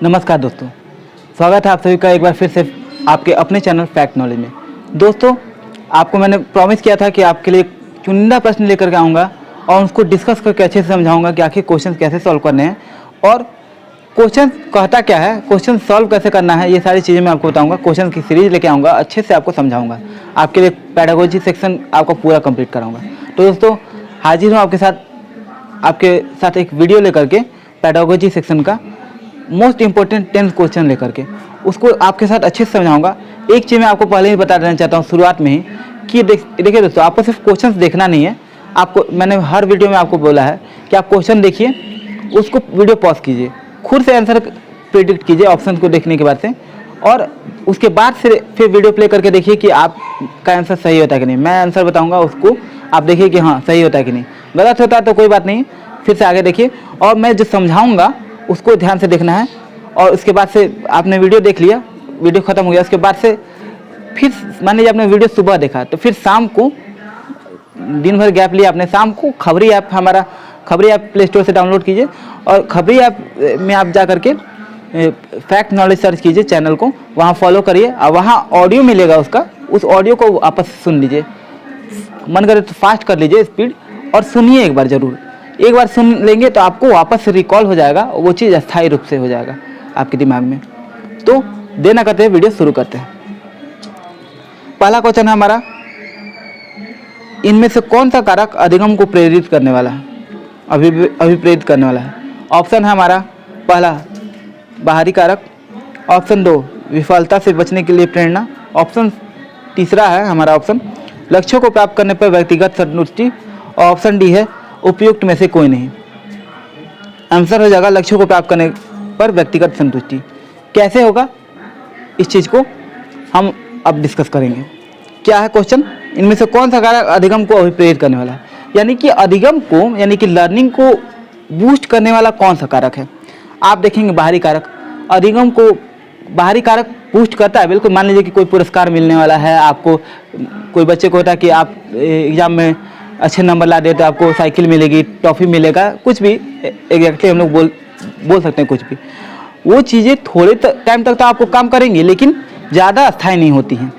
नमस्कार दोस्तों, स्वागत है आप सभी का एक बार फिर से आपके अपने चैनल फैक्ट नॉलेज में। दोस्तों, आपको मैंने प्रॉमिस किया था कि आपके लिए चुनिंदा प्रश्न लेकर के आऊँगा और उसको डिस्कस करके अच्छे से समझाऊंगा कि आखिर क्वेश्चन कैसे सॉल्व करने हैं और क्वेश्चन कहता क्या है, क्वेश्चन सॉल्व कैसे करना है, ये सारी चीज़ें मैं आपको बताऊँगा। क्वेश्चन की सीरीज लेके आऊँगा, अच्छे से आपको समझाऊँगा, आपके लिए पेडागोजी सेक्शन आपको पूरा कंप्लीट कराऊँगा। तो दोस्तों, हाजिर हूँ आपके साथ एक वीडियो लेकर के पेडागोजी सेक्शन का मोस्ट इंपॉर्टेंट 10 क्वेश्चन लेकर के, उसको आपके साथ अच्छे से समझाऊंगा। एक चीज़ मैं आपको पहले ही बता देना चाहता हूँ शुरुआत में ही कि देखिए दोस्तों, आपको सिर्फ क्वेश्चन देखना नहीं है। आपको मैंने हर वीडियो में आपको बोला है कि आप क्वेश्चन देखिए, उसको वीडियो पॉज कीजिए, खुद से आंसर प्रेडिक्ट कीजिए ऑप्शन को देखने के बाद से, और उसके बाद से फिर वीडियो प्ले करके देखिए कि आपका आंसर सही होता है कि नहीं। मैं आंसर बताऊँगा, उसको आप देखिए कि हाँ सही होता है कि नहीं। गलत होता है तो कोई बात नहीं, फिर से आगे देखिए, और मैं जो समझाऊँगा उसको ध्यान से देखना है। और उसके बाद से आपने वीडियो देख लिया, वीडियो ख़त्म हो गया, उसके बाद से फिर मान लीजिए आपने वीडियो सुबह देखा तो फिर शाम को, दिन भर गैप लिया आपने, शाम को खबरी ऐप, हमारा खबरी ऐप प्ले स्टोर से डाउनलोड कीजिए और खबरी ऐप में आप जा करके फैक्ट नॉलेज सर्च कीजिए चैनल को, वहाँ फॉलो करिए और वहाँ ऑडियो मिलेगा उसका, उस ऑडियो को वापस सुन लीजिए, मन करे तो फास्ट कर लीजिए स्पीड और सुनिए एक बार ज़रूर। एक बार सुन लेंगे तो आपको वापस से रिकॉल हो जाएगा, वो चीज़ अस्थायी रूप से हो जाएगा आपके दिमाग में। तो देना करते हैं, वीडियो शुरू करते हैं। पहला क्वेश्चन है हमारा, इनमें से कौन सा कारक अधिगम को प्रेरित करने वाला है, अभिप्रेरित करने वाला है? ऑप्शन है हमारा पहला बाहरी कारक, ऑप्शन 2 विफलता से बचने के लिए प्रेरणा, ऑप्शन तीसरा है हमारा ऑप्शन लक्ष्यों को प्राप्त करने पर व्यक्तिगत संतुष्टि, और ऑप्शन डी है उपयुक्त में से कोई नहीं। आंसर हो जाएगा लक्ष्यों को प्राप्त करने पर व्यक्तिगत संतुष्टि। कैसे होगा इस चीज़ को हम अब डिस्कस करेंगे। क्या है क्वेश्चन, इनमें से कौन सा कारक अधिगम को अभिप्रेरित करने वाला है, यानी कि अधिगम को, यानी कि लर्निंग को बूस्ट करने वाला कौन सा कारक है। आप देखेंगे बाहरी कारक, अधिगम को बाहरी कारक बूस्ट करता है। बिल्कुल, मान लीजिए कि कोई पुरस्कार मिलने वाला है आपको, कोई बच्चे को होता है कि आप एग्जाम में अच्छे नंबर ला दे तो आपको साइकिल मिलेगी, टॉफ़ी मिलेगा, कुछ भी एग्जैक्टली हम लोग बोल सकते हैं कुछ भी। वो चीज़ें थोड़े टाइम तक तो आपको काम करेंगी, लेकिन ज़्यादा अस्थायी नहीं होती हैं।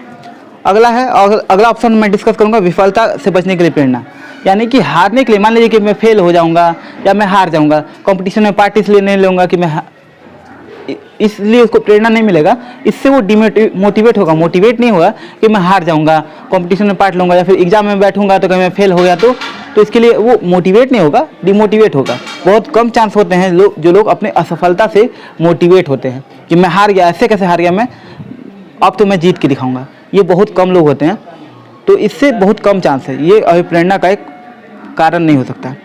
अगला है, अगला ऑप्शन मैं डिस्कस करूँगा विफलता से बचने के लिए प्रेरणा, यानी कि हारने के लिए, मान लीजिए कि मैं फेल हो जाऊँगा या मैं हार जाऊँगा, कंपटीशन में पार्ट इसलिए नहीं लूँगा कि मैं इसलिए उसको प्रेरणा नहीं मिलेगा, इससे वो मोटिवेट होगा, मोटिवेट नहीं होगा कि मैं हार जाऊंगा, कंपटीशन में पार्ट लूँगा या फिर एग्जाम में बैठूंगा तो कहीं मैं फेल हो गया तो इसके लिए वो मोटिवेट नहीं होगा, डिमोटिवेट होगा। बहुत कम चांस होते हैं जो लोग अपने असफलता से मोटिवेट होते हैं कि मैं हार गया, ऐसे कैसे हार गया मैं, अब तो मैं जीत के दिखाऊंगा। ये बहुत कम लोग होते हैं, तो इससे बहुत कम चांस है, ये अभिप्रेरणा का एक कारण नहीं हो सकता।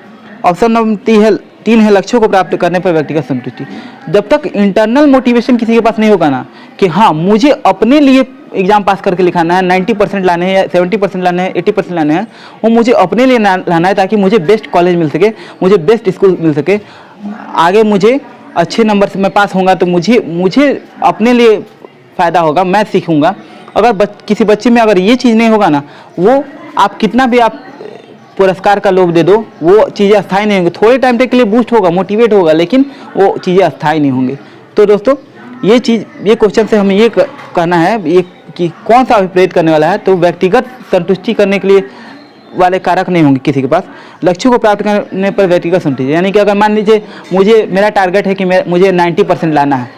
ऑप्शन नंबर 3 है लक्ष्यों को प्राप्त करने पर व्यक्तिगत संतुष्टि। जब तक इंटरनल मोटिवेशन किसी के पास नहीं होगा ना कि हाँ मुझे अपने लिए एग्जाम पास करके लिखाना है, 90% लाने हैं या 70% लाने हैं, 80% लाने हैं, वो मुझे अपने लिए लाना है ताकि मुझे बेस्ट कॉलेज मिल सके, मुझे बेस्ट स्कूल मिल सके, आगे मुझे अच्छे नंबर से मैं पास होऊंगा तो मुझे अपने लिए फ़ायदा होगा, मैं सीखूंगा। अगर किसी बच्चे में अगर ये चीज़ नहीं होगा ना, वो आप कितना भी आप पुरस्कार का लोभ दे दो, वो चीज़ें अस्थायी नहीं होंगी। थोड़े टाइम तक के लिए बूस्ट होगा, मोटिवेट होगा, लेकिन वो चीज़ें अस्थायी नहीं होंगी। तो दोस्तों, ये क्वेश्चन से हमें ये कहना है ये कि कौन सा अभिप्रेरित करने वाला है, तो व्यक्तिगत संतुष्टि करने के लिए वाले कारक नहीं होंगे किसी के पास। लक्ष्यों को प्राप्त करने पर व्यक्तिगत संतुष्टि, यानी कि अगर मान लीजिए मेरा टारगेट है कि मुझे 90% लाना है,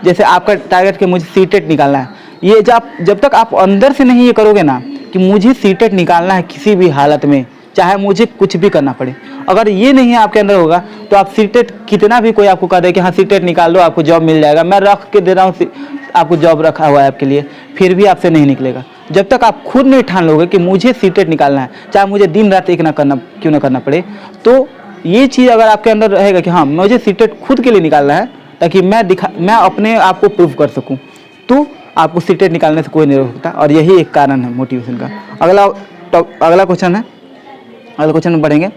जैसे आपका टारगेट कि मुझे सीटेट निकालना है, ये जब तक आप अंदर से नहीं ये करोगे ना कि मुझे सीटेट निकालना है किसी भी हालत में, चाहे मुझे कुछ भी करना पड़े, अगर ये नहीं आपके अंदर होगा तो आप सीटेट कितना भी कोई आपको कह दे कि हाँ सीटेट निकाल लो आपको जॉब मिल जाएगा, मैं रख के दे रहा हूँ आपको जॉब रखा हुआ है आपके लिए, फिर भी आपसे नहीं निकलेगा। जब तक आप खुद नहीं ठान लोगे कि मुझे सीटेट निकालना है, चाहे मुझे दिन रात एक क्यों ना करना पड़े, तो ये चीज़ अगर आपके अंदर रहेगा कि हाँ मुझे सीटेट खुद के लिए निकालना है ताकि मैं अपने आप को प्रूव कर सकूँ, तो आपको सीटेट निकालने से कोई नहीं रोक सकता। और यही एक कारण है मोटिवेशन का। अगला क्वेश्चन है, अगले क्वेश्चन में बढ़ेंगे।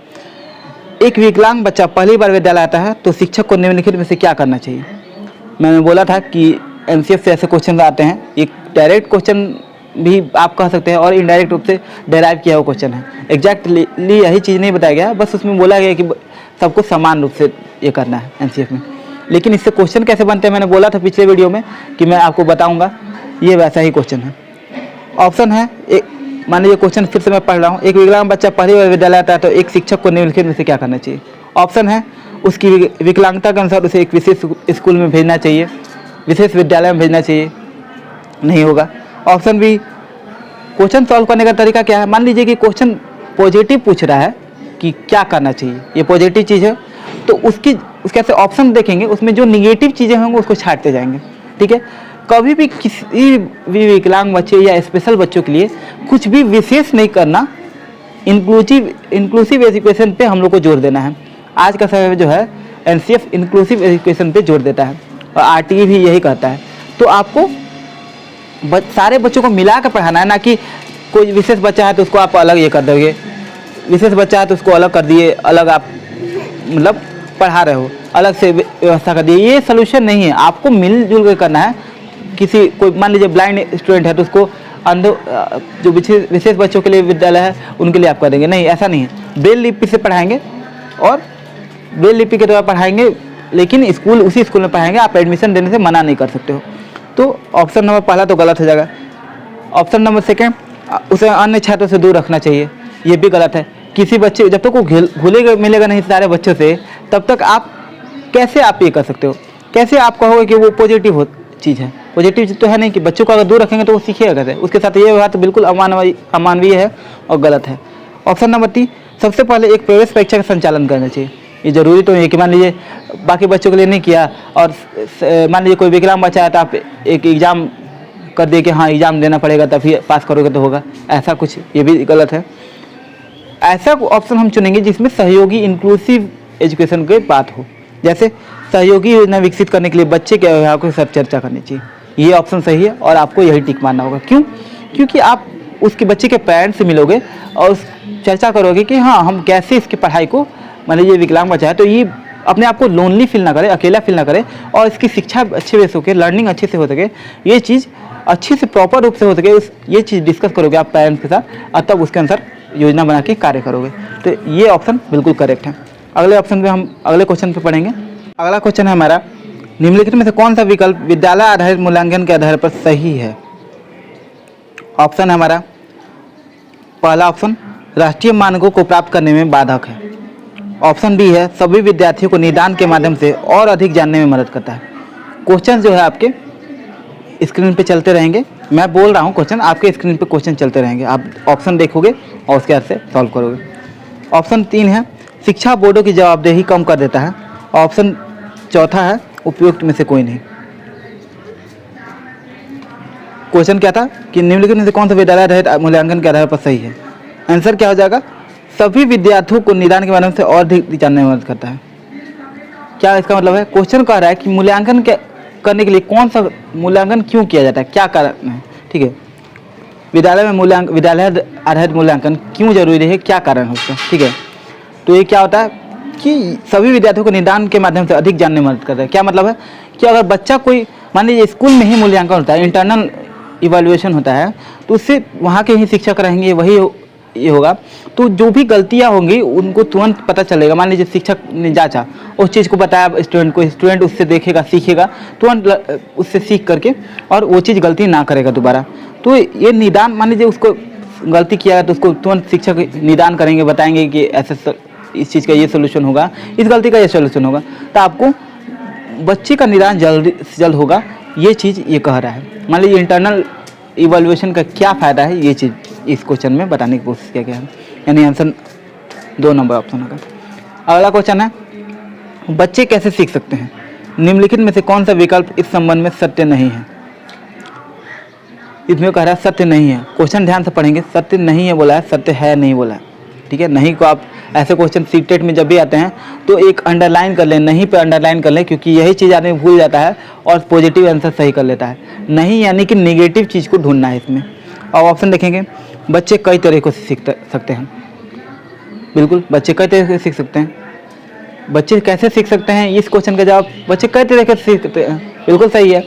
एक विकलांग बच्चा पहली बार विद्यालय आता है तो शिक्षक को निम्नलिखित में से क्या करना चाहिए। मैंने बोला था कि एमसीएफ से ऐसे क्वेश्चन आते हैं, एक डायरेक्ट क्वेश्चन भी आप कह सकते हैं और इनडायरेक्ट रूप से डेराइव किया हुआ क्वेश्चन है। एग्जैक्टली यही चीज़ नहीं बताया गया, बस उसमें बोला गया कि सबको समान रूप से ये करना है एमसीएफ में। लेकिन इससे क्वेश्चन कैसे बनते हैं मैंने बोला था पिछले वीडियो में कि मैं आपको बताऊंगा। ये वैसा ही क्वेश्चन है। ऑप्शन है, मान लीजिए क्वेश्चन फिर से मैं पढ़ रहा हूँ। एक विकलांग बच्चा पहली बार विद्यालय आता है तो एक शिक्षक को निम्नलिखित में से क्या करना चाहिए। ऑप्शन है, उसकी विकलांगता के अनुसार उसे एक विशेष स्कूल में भेजना चाहिए, विशेष विद्यालय में भेजना चाहिए, नहीं होगा। ऑप्शन बी, क्वेश्चन सॉल्व करने का तरीका क्या है। मान लीजिए कि क्वेश्चन पॉजिटिव पूछ रहा है कि क्या करना चाहिए, ये पॉजिटिव चीज़ है, तो उसके ऐसे ऑप्शन देखेंगे, उसमें जो निगेटिव चीज़ें होंगी उसको छांटते जाएंगे। ठीक है, कभी भी किसी भी विकलांग बच्चे या स्पेशल बच्चों के लिए कुछ भी विशेष नहीं करना, इंक्लूसिव एजुकेशन पे हम लोग को जोर देना है। आज का समय जो है एनसीएफ इंक्लूसिव एजुकेशन पे जोर देता है और आरटीई भी यही कहता है। तो आपको सारे बच्चों को मिला कर पढ़ाना है, ना कि कोई विशेष बच्चा है तो उसको आप अलग ये कर दोगे, विशेष बच्चा है तो उसको अलग कर दिए, अलग आप मतलब पढ़ा रहे हो, अलग से व्यवस्था कर दिए। ये सोल्यूशन नहीं है, आपको मिलजुल कर करना है। किसी कोई मान लीजिए ब्लाइंड स्टूडेंट है तो उसको जो विशेष बच्चों के लिए विद्यालय है उनके लिए आप कर देंगे, नहीं, ऐसा नहीं है। ब्रेल लिपि से पढ़ाएंगे और ब्रेल लिपि के द्वारा पढ़ाएंगे, लेकिन उसी स्कूल में पढ़ाएंगे, आप एडमिशन देने से मना नहीं कर सकते हो। तो ऑप्शन नंबर पहला तो गलत हो जाएगा। ऑप्शन नंबर सेकेंड, उसे अन्य छात्रों से दूर रखना चाहिए, ये भी गलत है। किसी बच्चे जब तक वो घुलेगा मिलेगा नहीं सारे बच्चों से, तब तक आप कैसे आप ये कर सकते हो, कैसे आप कहोगे कि वो पॉजिटिव चीज़ है। पॉजिटिव चीज़ तो है नहीं कि बच्चों को अगर दूर रखेंगे तो वो सीखेगा कैसे। उसके साथ ये व्यवहार तो बिल्कुल अमानवीय है और गलत है। ऑप्शन नंबर 3, सबसे पहले एक प्रवेश परीक्षा का संचालन करना चाहिए। ये जरूरी तो नहीं है कि मान लीजिए बाकी बच्चों के लिए नहीं किया और मान लीजिए कोई विकलांग बच्चा है तो आप एक एग्ज़ाम कर दिए कि हाँ एग्ज़ाम देना पड़ेगा तभी पास करोगे तो होगा, ऐसा कुछ, ये भी गलत है। ऐसा ऑप्शन हम चुनेंगे जिसमें सहयोगी इंक्लूसिव एजुकेशन की बात हो, जैसे सहयोगी योजना विकसित करने के लिए बच्चे के अभिभावकों के साथ चर्चा करनी चाहिए। ये ऑप्शन सही है और आपको यही टिक मारना होगा। क्यों? क्योंकि आप उसके बच्चे के पेरेंट्स से मिलोगे और चर्चा करोगे कि हाँ हम कैसे इसकी पढ़ाई को, मान लीजिए विकलांग बच्चा है तो ये अपने आप को लोनली फील ना करे, अकेला फील ना करे, और इसकी शिक्षा अच्छे से हो सके, लर्निंग अच्छे से हो सके, ये चीज़ अच्छे से प्रॉपर रूप से हो सके, ये चीज़ डिस्कस करोगे आप पेरेंट्स के साथ और तब उसके अनुसार योजना बना के कार्य करोगे। तो ये ऑप्शन बिल्कुल करेक्ट है। अगले ऑप्शन पे हम अगले क्वेश्चन पे पढ़ेंगे। अगला क्वेश्चन है हमारा, निम्नलिखित में से कौन सा विकल्प विद्यालय आधारित मूल्यांकन के आधार पर सही है। ऑप्शन है हमारा पहला ऑप्शन, राष्ट्रीय मानकों को प्राप्त करने में बाधक है। ऑप्शन बी है, सभी विद्यार्थियों को निदान के माध्यम से और अधिक जानने में मदद करता है। क्वेश्चन जो है आपके स्क्रीन पे चलते रहेंगे, मैं बोल रहा हूँ क्वेश्चन, आपके स्क्रीन पे क्वेश्चन चलते रहेंगे, आप ऑप्शन देखोगे और उसके बाद से सॉल्व करोगे। ऑप्शन 3 है, शिक्षा बोर्डों की जवाबदेही कम कर देता है। ऑप्शन चौथा है, उपयुक्त में से कोई नहीं। क्वेश्चन क्या था कि निम्नलिखित में से कौन सा विद्यालय आधारित मूल्यांकन के आधार पर सही है। आंसर क्या हो जाएगा, सभी विद्यार्थियों को निदान के माध्यम से और अधिक जानने में मदद करता है। क्या इसका मतलब है, क्वेश्चन कह रहा है कि मूल्यांकन करने के लिए कौन सा मूल्यांकन क्यों किया जाता है, क्या कारण है। ठीक है, विद्यालय आधारित मूल्यांकन क्यों जरूरी है, क्या कारण है उसका। ठीक है, तो ये क्या होता है कि सभी विद्यार्थियों को निदान के माध्यम से अधिक जानने में मदद करता है। क्या मतलब है कि अगर बच्चा कोई, मान लीजिए स्कूल में ही मूल्यांकन होता है, इंटरनल इवैल्यूएशन होता है, तो उससे वहाँ के ही शिक्षक रहेंगे, वही ये होगा, तो जो भी गलतियाँ होंगी उनको तुरंत पता चलेगा। मान लीजिए शिक्षक ने जांचा, उस चीज़ को बताया स्टूडेंट को, स्टूडेंट उससे देखेगा, सीखेगा, तुरंत उससे सीख करके और वो चीज़ गलती ना करेगा दोबारा। तो ये निदान, मान लीजिए उसको गलती किया है तो उसको तुरंत शिक्षक निदान करेंगे, बताएंगे कि ऐसे इस चीज़ का ये सोल्यूशन होगा, इस गलती का ये सोल्यूशन होगा, तो आपको बच्चे का निदान जल्द से जल्द होगा। ये चीज़ ये कह रहा है। मान लीजिए इंटरनल इवैल्यूएशन का क्या फ़ायदा है, ये चीज़ इस क्वेश्चन में बताने की कोशिश किया गया है, यानी आंसर 2 नंबर ऑप्शन होगा। अगला क्वेश्चन है, बच्चे कैसे सीख सकते हैं। निम्नलिखित में से कौन सा विकल्प इस संबंध में सत्य नहीं है। इसमें कह रहा है सत्य नहीं है। क्वेश्चन ध्यान से पढ़ेंगे, सत्य नहीं है बोला है, सत्य है नहीं बोला है। ठीक है, नहीं को आप ऐसे क्वेश्चन सीटेट में जब भी आते हैं तो एक अंडरलाइन कर लें, नहीं पे अंडरलाइन कर लें, क्योंकि यही चीज़ आदमी भूल जाता है और पॉजिटिव आंसर सही कर लेता है। नहीं यानी कि नेगेटिव चीज़ को ढूंढना है इसमें। और ऑप्शन देखेंगे, बच्चे कई तरीक़ों से सीख सकते हैं। बिल्कुल, बच्चे कई तरीके से सीख सकते हैं। बच्चे कैसे सीख सकते हैं, इस क्वेश्चन का जवाब बच्चे कई तरीके से सीख सकते हैं, बिल्कुल सही है।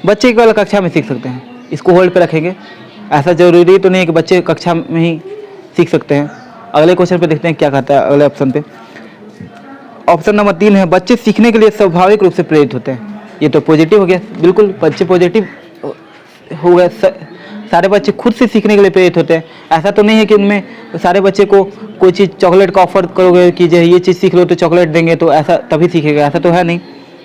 बच्चे केवल कक्षा में सीख सकते हैं, इसको होल्ड पे रखेंगे। ऐसा जरूरी तो नहीं है कि बच्चे कक्षा में ही सीख सकते हैं। अगले क्वेश्चन पे देखते हैं क्या कहता है अगले ऑप्शन पे। ऑप्शन नंबर 3 है बच्चे सीखने के लिए स्वाभाविक रूप से प्रेरित होते हैं। ये तो पॉजिटिव हो गया, बिल्कुल बच्चे पॉजिटिव हो गए। सारे बच्चे खुद से सीखने के लिए प्रेरित होते हैं। ऐसा तो नहीं है कि उनमें सारे बच्चे को कोई चीज़ चॉकलेट का ऑफर करोगे कि जो ये चीज़ सीख लो तो चॉकलेट देंगे तो ऐसा तभी सीखेगा, ऐसा तो है नहीं।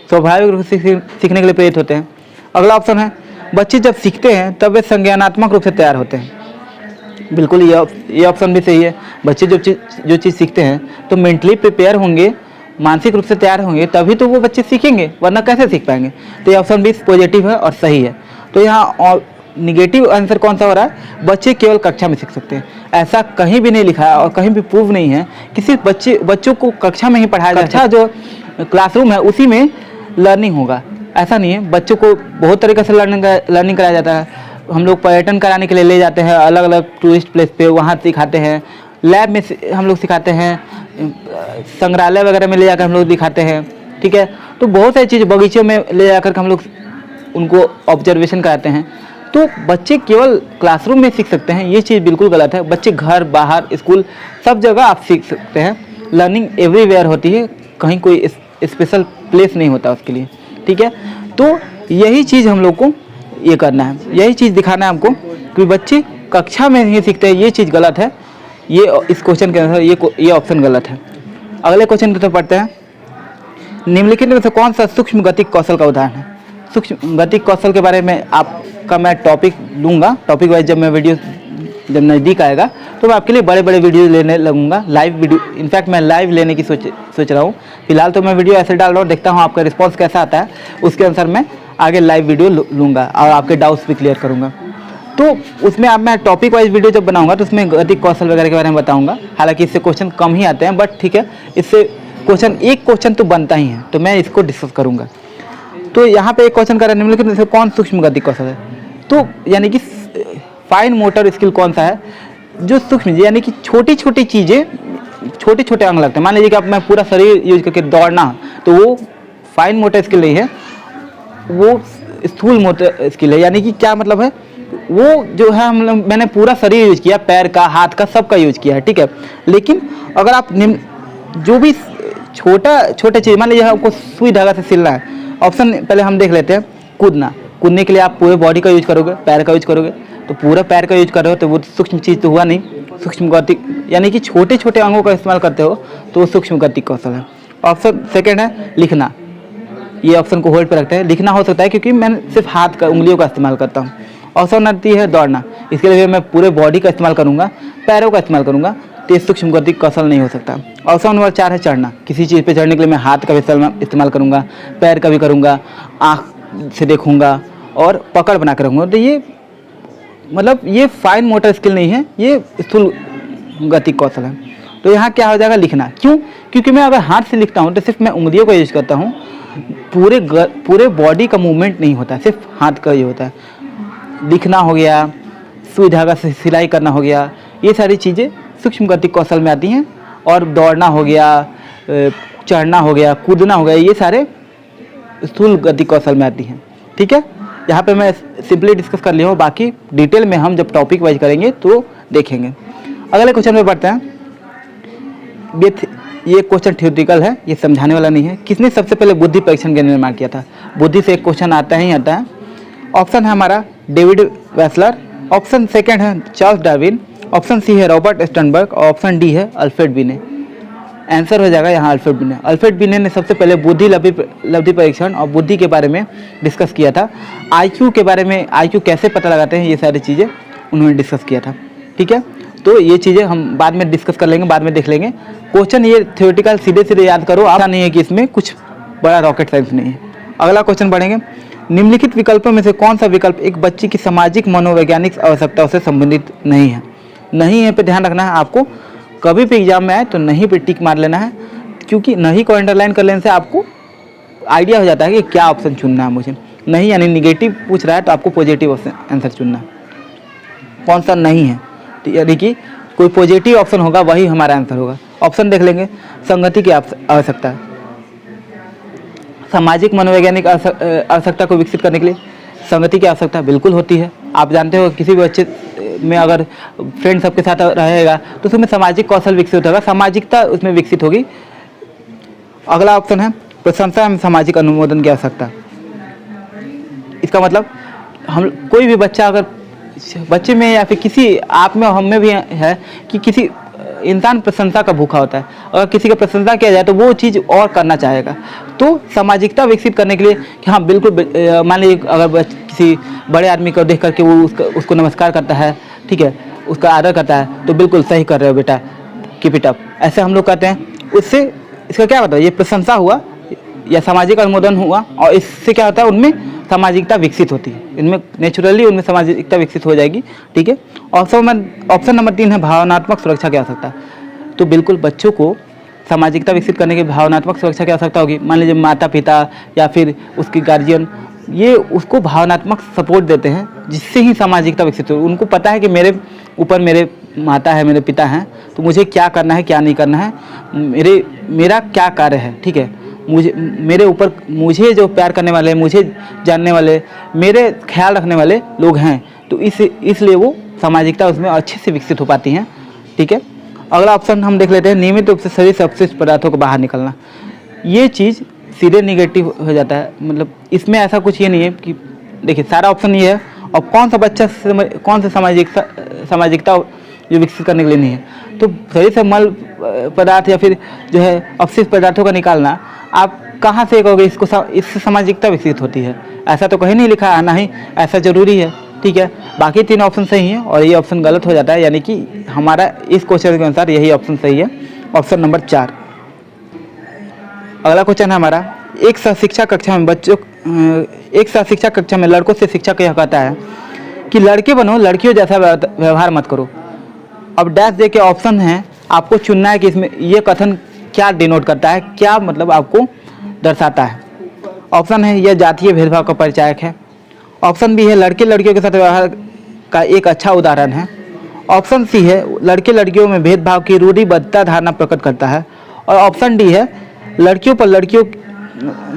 स्वाभाविक रूप से सीखने के लिए प्रेरित होते हैं। अगला ऑप्शन है बच्चे जब सीखते हैं तब वे संज्ञानात्मक रूप से तैयार होते हैं। बिल्कुल ये ऑप्शन भी सही है। बच्चे जो चीज़ सीखते हैं तो मेंटली प्रिपेयर होंगे, मानसिक रूप से तैयार होंगे, तभी तो वो बच्चे सीखेंगे, वरना कैसे सीख पाएंगे। तो ये ऑप्शन भी पॉजिटिव है और सही है। तो यहाँ निगेटिव आंसर कौन सा हो रहा है, बच्चे केवल कक्षा में सीख सकते हैं। ऐसा कहीं भी नहीं लिखा है और कहीं भी प्रूव नहीं है किसी बच्चों को कक्षा में ही पढ़ाया जाता है। कक्षा जो क्लासरूम है उसी में लर्निंग होगा, ऐसा नहीं है। बच्चों को बहुत तरीके से लर्निंग कराया जाता है। हम लोग पर्यटन कराने के लिए ले जाते हैं अलग अलग टूरिस्ट प्लेस पे, वहाँ सिखाते हैं। लैब में हम लोग सिखाते हैं, संग्रहालय वगैरह में ले जाकर हम लोग दिखाते हैं, ठीक है। तो बहुत सारी चीज़ बगीचों में ले जाकर हम लोग उनको ऑब्जर्वेशन कराते हैं। तो बच्चे केवल क्लासरूम में सीख सकते हैं, ये चीज़ बिल्कुल गलत है। बच्चे घर, बाहर, स्कूल, सब जगह आप सीख सकते हैं। लर्निंग एवरीवेयर होती है, कहीं कोई स्पेशल प्लेस नहीं होता उसके लिए, ठीक है। तो यही चीज़ हम लोग को ये करना है, यही चीज़ दिखाना है हमको कि बच्चे कक्षा में नहीं सीखते हैं, ये चीज़ गलत है। ये इस क्वेश्चन के अनुसार ये ऑप्शन गलत है। अगले क्वेश्चन की तरफ पढ़ते हैं। निम्नलिखित में से कौन सा सूक्ष्म गतिक कौशल का उदाहरण है। सूक्ष्म गतिक कौशल के बारे में आपका मैं टॉपिक लूँगा, टॉपिक वाइज जब मैं वीडियो जब नज़दीक आएगा तो मैं आपके लिए बड़े बड़े वीडियो लेने लगूंगा, लाइव वीडियो। इनफैक्ट मैं लाइव लेने की सोच रहा हूँ। फिलहाल तो मैं वीडियो ऐसे डाल रहा हूँ, देखता हूँ आपका रिस्पांस कैसा आता है, उसके अनुसार मैं आगे लाइव वीडियो लूँगा और आपके डाउट्स भी क्लियर करूँगा। तो उसमें अब मैं टॉपिक वाइज वीडियो जब बनाऊँगा तो उसमें गतिक कौशल वगैरह के बारे में बताऊँगा। हालांकि इससे क्वेश्चन कम ही आते हैं, बट ठीक है, इससे एक क्वेश्चन तो बनता ही है, तो मैं इसको डिस्कस करूँगा। तो यहाँ पे एक क्वेश्चन कर रहे हैं, निम्नलिखित में से कौन सूक्ष्म गतिक कौशल है। तो यानी कि फाइन मोटर स्किल कौन सा है जो सूक्ष्म, यानी कि छोटी छोटी चीज़ें, छोटे छोटे अंग लगते हैं। मान लीजिए कि अब मैं पूरा शरीर यूज करके दौड़ना, तो वो फाइन मोटर स्किल नहीं है, वो स्थूल मोटर स्किल है। यानी कि क्या मतलब है, वो जो है मैंने पूरा शरीर यूज किया, पैर का, हाथ का, सबका यूज किया है, ठीक है। लेकिन अगर आप जो भी छोटे चीज़, मान लीजिए आपको सुई धागा से सिलना है, ऑप्शन पहले हम देख लेते हैं। कूदने के लिए आप पूरे बॉडी का यूज करोगे, पैर का यूज करोगे, तो पूरा पैर का यूज कर रहे हो तो वो सूक्ष्म चीज़ तो हुआ नहीं। सूक्ष्म गतिक यानी कि छोटे छोटे अंगों का इस्तेमाल करते हो तो वो सूक्ष्म गतिक कौशल है। ऑप्शन सेकंड है लिखना, ये ऑप्शन को होल्ड पर रखते हैं। लिखना हो सकता है क्योंकि मैं सिर्फ हाथ का, उंगलियों का इस्तेमाल करता हूँ। ऑप्शन नंबर 3 है दौड़ना, इसके लिए मैं पूरे बॉडी का इस्तेमाल करूँगा, पैरों का इस्तेमाल करूँगा, तो ये सूक्ष्म गतिक कौशल नहीं हो सकता। ऑप्शन नंबर 4 है चढ़ना, किसी चीज़ पे चढ़ने के लिए मैं हाथ का भी इस्तेमाल करूँगा, पैर का भी करूँगा, आँख से देखूँगा और पकड़ बना कर रखूँगा। तो ये मतलब ये फाइन मोटर स्किल नहीं है, ये स्थूल गतिक कौशल है। तो यहाँ क्या हो जाएगा, लिखना। क्यों? क्योंकि मैं अगर हाथ से लिखता हूँ तो सिर्फ मैं उंगलियों का यूज करता हूँ, पूरे बॉडी का मूवमेंट नहीं होता, सिर्फ हाथ का ही होता है। लिखना हो गया, सुई धागा से सिलाई करना हो गया, ये सारी चीज़ें सूक्ष्म गतिक कौशल में आती हैं। और दौड़ना हो गया, चढ़ना हो गया, कूदना हो गया, ये सारे स्थूल गतिक कौशल में आती हैं, ठीक है। यहाँ पे मैं सिंपली डिस्कस कर लिया हूँ, बाकी डिटेल में हम जब टॉपिक वाइज करेंगे तो देखेंगे। अगले क्वेश्चन में बढ़ते हैं। ये क्वेश्चन थ्योरेटिकल है, ये समझाने वाला नहीं है। किसने सबसे पहले बुद्धि परीक्षण का निर्माण किया था। बुद्धि से एक क्वेश्चन आता ही आता है। ऑप्शन है हमारा डेविड वेसलर, ऑप्शन सेकंड है चार्ल्स डार्विन, ऑप्शन सी है रॉबर्ट स्टर्नबर्ग और ऑप्शन डी है अल्फ्रेड बिने। आंसर हो जाएगा यहाँ अल्फ्रेड बिने। अल्फ्रेड बिने ने सबसे पहले बुद्धि लब्धि परीक्षण और बुद्धि के बारे में डिस्कस किया था। आईक्यू के बारे में, आईक्यू कैसे पता लगाते हैं, ये सारी चीज़ें उन्होंने डिस्कस किया था, ठीक है। तो ये चीज़ें हम बाद में डिस्कस कर लेंगे, बाद में देख लेंगे। क्वेश्चन ये थ्योरेटिकल सीधे याद करो, ऐसा नहीं है कि इसमें कुछ बड़ा रॉकेट साइंस नहीं है। अगला क्वेश्चन पढ़ेंगे। निम्नलिखित विकल्पों में से कौन सा विकल्प एक बच्चे की सामाजिक मनोवैज्ञानिक आवश्यकताओं से संबंधित नहीं है। नहीं है पे ध्यान रखना है आपको, कभी भी एग्जाम में आए तो नहीं पे टिक मार लेना है, क्योंकि नहीं को अंडरलाइन कर लेने से आपको आइडिया हो जाता है कि क्या ऑप्शन चुनना है मुझे। नहीं यानी निगेटिव पूछ रहा है तो आपको पॉजिटिव आंसर चुनना है। कौन सा नहीं है, यानी कि कोई पॉजिटिव ऑप्शन होगा वही हमारा आंसर होगा। ऑप्शन देख लेंगे। संगति की आवश्यकता है, सामाजिक मनोवैज्ञानिक आवश्यकता को विकसित करने के लिए संगति की आवश्यकता बिल्कुल होती है। आप जानते हो किसी भी बच्चे में अगर फ्रेंड सबके साथ रहेगा तो उसमें सामाजिक कौशल विकसित होगा, सामाजिकता उसमें विकसित होगी। अगला ऑप्शन है प्रशंसा एवं सामाजिक अनुमोदन की आवश्यकता। इसका मतलब हम कोई भी बच्चा अगर बच्चे में या फिर किसी आप में हम में भी है कि किसी इंसान प्रशंसा का भूखा होता है, अगर किसी का प्रशंसा किया जाए तो वो चीज़ और करना चाहेगा। तो सामाजिकता विकसित करने के लिए कि हाँ बिल्कुल, मान लीजिए अगर किसी बड़े आदमी को देख करके वो उसको नमस्कार करता है, ठीक है, उसका आदर करता है, तो बिल्कुल सही कर रहे हो बेटा, कीप इट अप, ऐसे हम लोग कहते हैं। उससे इसका क्या होता है, ये प्रशंसा हुआ या सामाजिक अनुमोदन हुआ, और इससे क्या होता है उनमें सामाजिकता विकसित होती है, इनमें नेचुरली उनमें सामाजिकता विकसित हो जाएगी, ठीक है। ऑप्शन नंबर 3 है भावनात्मक सुरक्षा की आवश्यकता। तो बिल्कुल बच्चों को सामाजिकता विकसित करने की भावनात्मक सुरक्षा की आवश्यकता होगी। मान लीजिए माता पिता या फिर उसकी गार्जियन ये उसको भावनात्मक सपोर्ट देते हैं, जिससे ही सामाजिकता विकसित हो। उनको पता है कि मेरे ऊपर मेरे माता है, मेरे पिता हैं, तो मुझे क्या करना है क्या नहीं करना है, मेरा क्या कार्य है, ठीक है, मुझे मेरे ऊपर मुझे जो प्यार करने वाले, मुझे जानने वाले, मेरे ख्याल रखने वाले लोग हैं, तो इसलिए वो सामाजिकता उसमें अच्छे से विकसित हो पाती हैं, ठीक है। अगला ऑप्शन हम देख लेते हैं नियमित रूप से शरीर से अपशिष्ट पदार्थों को बाहर निकलना। ये चीज़ सीधे निगेटिव हो जाता है, मतलब इसमें ऐसा कुछ ये नहीं है कि देखिए सारा ऑप्शन ये है, और कौन सा बच्चा कौन सा सामाजिकता जो विकसित करने के लिए नहीं है। तो शरीर से मल पदार्थ या फिर जो है अपशिष्ट पदार्थों का निकालना, आप कहाँ से कहोगे इससे सामाजिकता विकसित होती है, ऐसा तो कहीं नहीं लिखा है, ना ही ऐसा जरूरी है, ठीक है। बाकी 3 ऑप्शन सही हैं और ये ऑप्शन गलत हो जाता है, यानी कि हमारा इस क्वेश्चन के अनुसार यही ऑप्शन सही है, ऑप्शन नंबर 4। अगला क्वेश्चन है हमारा, एक सहशिक्षा कक्षा में लड़कों से शिक्षक यह कहता है कि लड़के बनो, लड़कियों जैसा व्यवहार मत करो। अब डैश दे के ऑप्शन है, आपको चुनना है कि इसमें ये कथन क्या डिनोट करता है, क्या मतलब आपको दर्शाता है। ऑप्शन है यह जातीय भेदभाव का परिचायक है। ऑप्शन बी है लड़के लड़कियों के साथ व्यवहार का एक अच्छा उदाहरण है। ऑप्शन सी है लड़के लड़कियों में भेदभाव की रूढ़िबद्धता धारणा प्रकट करता है। और ऑप्शन डी है लड़कियों पर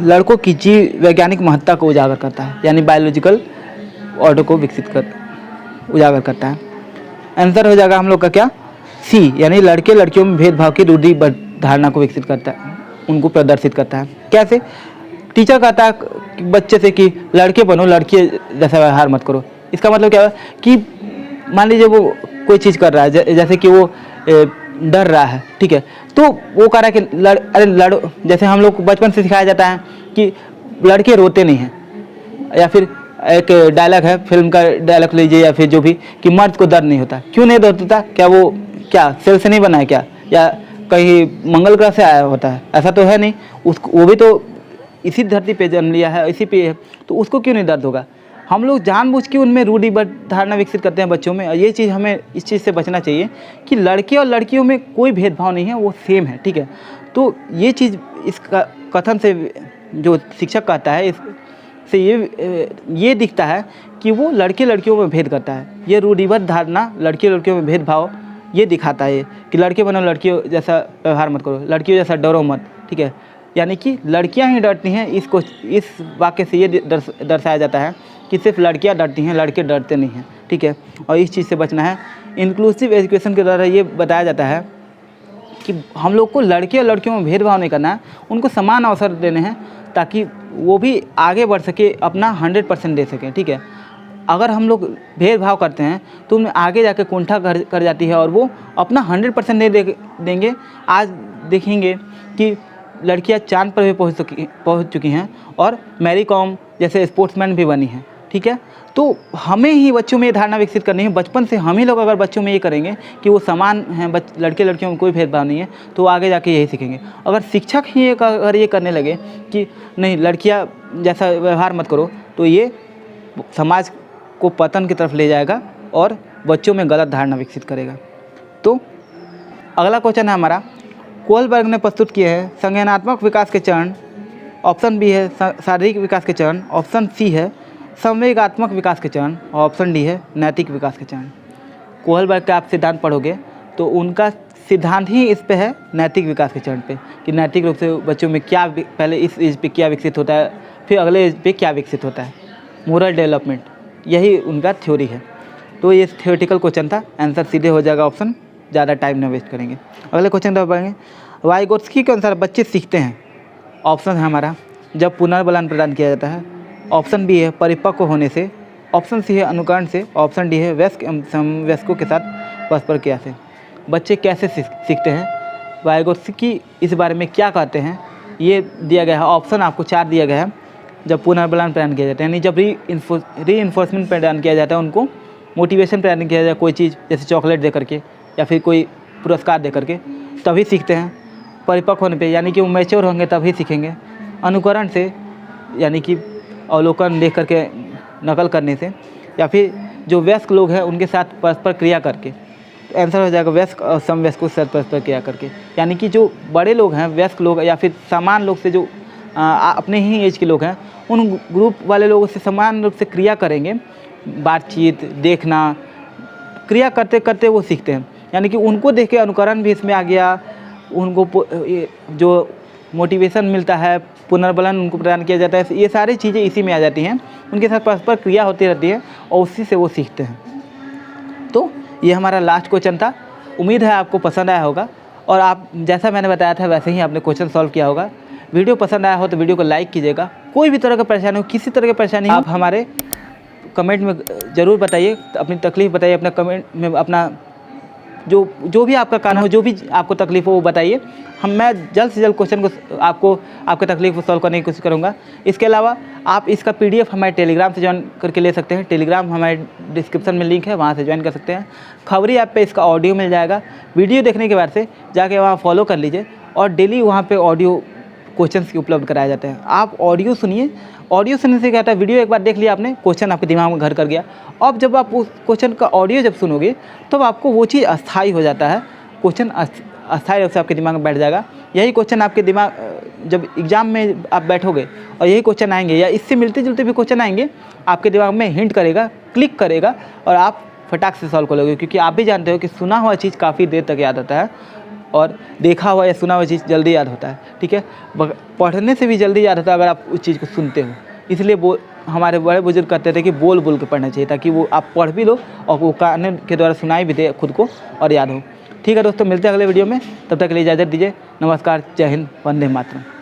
लड़कों की जीव वैज्ञानिक महत्ता को उजागर करता है, यानी बायोलॉजिकल ऑर्डर को उजागर करता है। आंसर हो जाएगा हम लोग का क्या, सी, यानी लड़के लड़कियों में भेदभाव की रूढ़िबद्ध धारणा को विकसित करता है, उनको प्रदर्शित करता है। कैसे? टीचर कहता है बच्चे से कि लड़के बनो, लड़की जैसा व्यवहार मत करो। इसका मतलब क्या है कि मान लीजिए वो कोई चीज़ कर रहा है, जैसे कि वो डर रहा है, ठीक है, तो वो कह रहा है कि लड़ो, जैसे हम लोग बचपन से सिखाया जाता है कि लड़के रोते नहीं हैं, या फिर एक डायलॉग है, फिल्म का डायलॉग लीजिए या फिर जो भी, कि मर्द को दर्द नहीं होता। क्यों नहीं दर्द होता? क्या वो सेल से नहीं बना है क्या, या कहीं मंगल ग्रह से आया होता है? ऐसा तो है नहीं, उसको वो भी तो इसी धरती पे जन्म लिया है, इसी पे है, तो उसको क्यों नहीं दर्द होगा? हम लोग जानबूझ के उनमें रूढ़िबद्ध धारणा विकसित करते हैं बच्चों में, और ये चीज़ हमें इस चीज़ से बचना चाहिए कि लड़के और लड़कियों में कोई भेदभाव नहीं है, वो सेम है, ठीक है। तो ये चीज़ इस कथन से जो शिक्षक कहता है, इससे ये दिखता है कि वो लड़के लड़कियों में भेद करता है। ये रूढ़िबद्ध धारणा लड़के लड़कियों में भेदभाव ये दिखाता है कि लड़के बनो, लड़कियों जैसा व्यवहार मत करो, लड़कियों जैसा डरो मत, ठीक है। यानी कि लड़कियां ही डरती हैं, इस वाक्य से ये दर्शाया जाता है कि सिर्फ लड़कियां डरती हैं, लड़के डरते नहीं हैं, ठीक है। और इस चीज़ से बचना है। इंक्लूसिव एजुकेशन के द्वारा ये बताया जाता है कि हम लोग को लड़के और लड़कियों में भेदभाव नहीं करना है, उनको समान अवसर देने हैं ताकि वो भी आगे बढ़ सके, अपना 100% दे सकें, ठीक है। अगर हम लोग भेदभाव करते हैं तो उनमें आगे जाके कुंठा कर जाती है और वो अपना 100% नहीं देंगे। आज देखेंगे कि लड़कियां चांद पर भी पहुंच चुकी हैं और मैरी कॉम जैसे स्पोर्ट्समैन भी बनी हैं, ठीक है। तो हमें ही बच्चों में ये धारणा विकसित करनी है बचपन से। हम ही लोग अगर बच्चों में ये करेंगे कि वो समान हैं, लड़के लड़कियों में कोई भेदभाव नहीं है, तो आगे जाके यही सीखेंगे। अगर शिक्षक ही अगर ये करने लगे कि नहीं लड़कियां जैसा व्यवहार मत करो, तो ये समाज को पतन की तरफ ले जाएगा और बच्चों में गलत धारणा विकसित करेगा। तो अगला क्वेश्चन है हमारा, कोहलबर्ग ने प्रस्तुत किए हैं संज्ञानात्मक विकास के चरण। ऑप्शन बी है शारीरिक विकास के चरण, ऑप्शन सी है संवेगात्मक विकास के चरण, और ऑप्शन डी है नैतिक विकास के चरण। कोहलबर्ग का आप सिद्धांत पढ़ोगे तो उनका सिद्धांत ही इस पे है, नैतिक विकास के चरण पे, कि नैतिक रूप से बच्चों में क्या पहले इस एज पे क्या विकसित होता है, फिर अगले एज पे क्या विकसित होता है, मोरल डेवलपमेंट, यही उनका थ्योरी है। तो ये थ्योरेटिकल क्वेश्चन था, आंसर सीधे हो जाएगा ऑप्शन, ज़्यादा टाइम ना वेस्ट करेंगे। अगले क्वेश्चन पर पढ़ेंगे, वाइगोत्स्की के अनुसार बच्चे सीखते हैं ऑप्शन है हमारा जब पुनर्बलन प्रदान किया जाता है, ऑप्शन बी है परिपक्व होने से, ऑप्शन सी है अनुकरण से, ऑप्शन डी है वयस्क एवं समवयस्कों के साथ परस्पर क्रिया से। बच्चे कैसे सीखते हैं, वाइगोत्स्की इस बारे में क्या कहते हैं, ये दिया गया है। ऑप्शन आपको 4 दिया गया है। जब पुनर्बलन प्रदान किया जाता है यानी जब रीइंफोर्समेंट प्रदान किया जाता है, उनको मोटिवेशन प्रदान किया जाता है कोई चीज़ जैसे चॉकलेट दे करके या फिर कोई पुरस्कार दे करके, तभी सीखते हैं। परिपक्व होने पे यानी कि वो मैच्योर होंगे तभी सीखेंगे। अनुकरण से यानी कि अवलोकन देख करके नकल करने से, या फिर जो वयस्क लोग हैं उनके साथ परस्पर क्रिया करके। तो आंसर हो जाएगा वयस्क और समवयस्कों के साथ परस्पर क्रिया करके, यानी कि जो बड़े लोग हैं वयस्क लोग या फिर समान लोग से जो अपने ही एज के लोग हैं, उन ग्रुप वाले लोगों से समान रूप से क्रिया करेंगे। बातचीत, देखना, क्रिया करते करते वो सीखते हैं। यानी कि उनको देख के अनुकरण भी इसमें आ गया, उनको जो मोटिवेशन मिलता है, पुनर्बलन उनको प्रदान किया जाता है, ये सारी चीज़ें इसी में आ जाती हैं। उनके साथ परस्पर क्रिया होती रहती है और उसी से वो सीखते हैं। तो ये हमारा लास्ट क्वेश्चन था। उम्मीद है आपको पसंद आया होगा और आप जैसा मैंने बताया था वैसे ही आपने क्वेश्चन सॉल्व किया होगा। वीडियो पसंद आया हो तो वीडियो को लाइक कीजिएगा। कोई भी तरह का परेशानी हो, किसी तरह की परेशानी आप हमारे कमेंट में ज़रूर बताइए, अपनी तकलीफ़ बताइए, अपना कमेंट में अपना जो भी आपका कारण हो, जो भी आपको तकलीफ़ हो वो बताइए। मैं जल्द से जल्द क्वेश्चन को आपके तकलीफ़ को सॉल्व करने की कोशिश करूँगा। इसके अलावा आप इसका PDF हमारे टेलीग्राम से ज्वाइन करके ले सकते हैं। टेलीग्राम हमारे डिस्क्रिप्शन में लिंक है, वहाँ से ज्वाइन कर सकते हैं। खबरी ऐप पे इसका ऑडियो मिल जाएगा। वीडियो देखने के बाद से जाके वहाँ फॉलो कर लीजिए और डेली वहाँ पे ऑडियो क्वेश्चंस की उपलब्ध कराए जाते हैं। आप ऑडियो सुनिए। ऑडियो सुनने से क्या होता है, वीडियो एक बार देख लिया आपने, क्वेश्चन आपके दिमाग में घर कर गया। अब जब आप उस क्वेश्चन का ऑडियो जब सुनोगे तब आपको वो चीज़ अस्थायी हो जाता है, क्वेश्चन अस्थायी रूप से आपके दिमाग में बैठ जाएगा। यही क्वेश्चन आपके दिमाग जब एग्ज़ाम में आप बैठोगे और यही क्वेश्चन आएंगे या इससे मिलते जुलते भी क्वेश्चन आएंगे, आपके दिमाग में हिंट करेगा, क्लिक करेगा और आप फटाक से सॉल्व कर लोगे। क्योंकि आप भी जानते हो कि सुना हुआ चीज़ काफ़ी देर तक याद आता है और देखा हुआ या सुना हुआ चीज़ जल्दी याद होता है। ठीक है, पढ़ने से भी जल्दी याद होता है अगर आप उस चीज़ को सुनते हो। इसलिए हमारे बड़े बुजुर्ग कहते थे कि बोल बोल के पढ़ना चाहिए, ताकि वो आप पढ़ भी लो और वो कान के द्वारा सुनाई भी दे खुद को और याद हो। ठीक है दोस्तों, मिलते हैं अगले वीडियो में। तब तक के लिए इजाज़त दीजिए। नमस्कार, जय हिंद, वंदे मातरम।